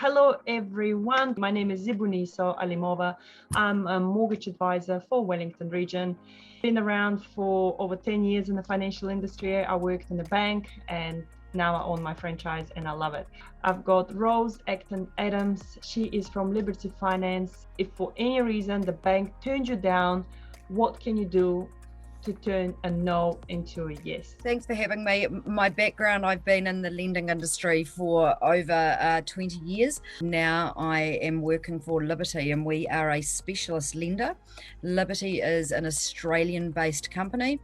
Hello, everyone. My name is Zebunisso Alimova. I'm a mortgage advisor for Wellington region. Been around for over 10 years in the financial industry. I worked in the bank and now I own my franchise and I love it. I've got Rose Acton Adams. She is from Liberty Finance. If for any reason the bank turned you down, what can you do to turn a no into a yes? Thanks for having me. My background, I've been in the lending industry for over 20 years. Now I am working for Liberty and we are a specialist lender. Liberty is an Australian-based company.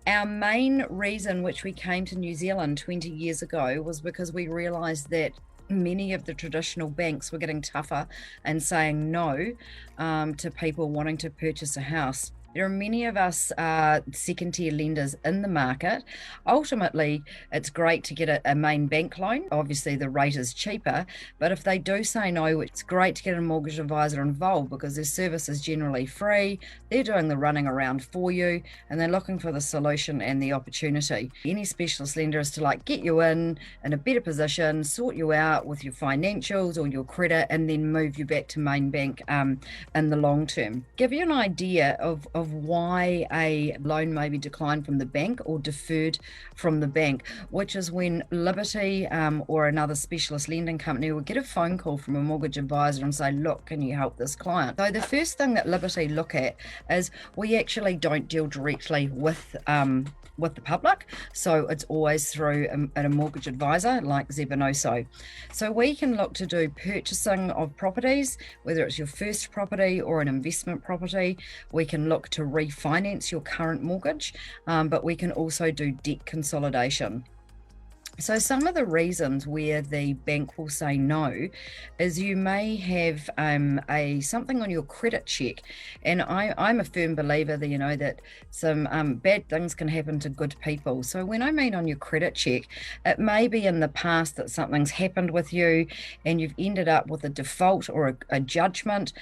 Our main reason which we came to New Zealand 20 years ago was because we realised that many of the traditional banks were getting tougher and saying no to people wanting to purchase a house. There are many of us second-tier lenders in the market. Ultimately, it's great to get a main bank loan. Obviously, the rate is cheaper, but if they do say no, it's great to get a mortgage advisor involved because their service is generally free. They're doing the running around for you, and they're looking for the solution and the opportunity. Any specialist lender is to get you in a better position, sort you out with your financials or your credit, and then move you back to main bank in the long term. Give you an idea of why a loan may be declined from the bank or deferred from the bank, which is when Liberty or another specialist lending company will get a phone call from a mortgage advisor and say, look, can you help this client? So the first thing that Liberty look at is we actually don't deal directly with the public. So it's always through a mortgage advisor like Zebunisso. So we can look to do purchasing of properties, whether it's your first property or an investment property. We can look to refinance your current mortgage, but we can also do debt consolidation. So some of the reasons where the bank will say no is you may have something on your credit check, and I'm a firm believer that that some bad things can happen to good people. So when I mean on your credit check, it may be in the past that something's happened with you and you've ended up with a default or a judgment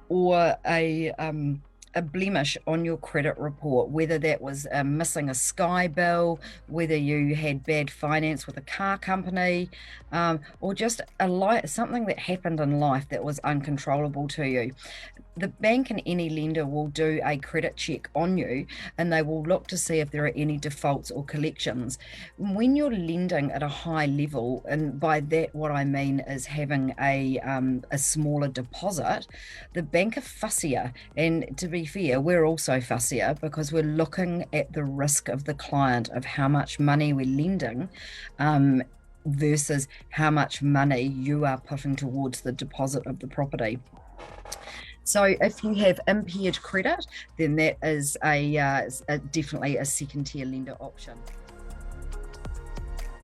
or a blemish on your credit report, whether that was missing a Sky bill, whether you had bad finance with a car company, or just something that happened in life that was uncontrollable to you. The bank and any lender will do a credit check on you and they will look to see if there are any defaults or collections. When you're lending at a high level, and by that what I mean is having a smaller deposit, the bank are fussier. And to be fair, we're also fussier because we're looking at the risk of the client, of how much money we're lending versus how much money you are putting towards the deposit of the property. So if you have impaired credit, then that is definitely a second-tier lender option.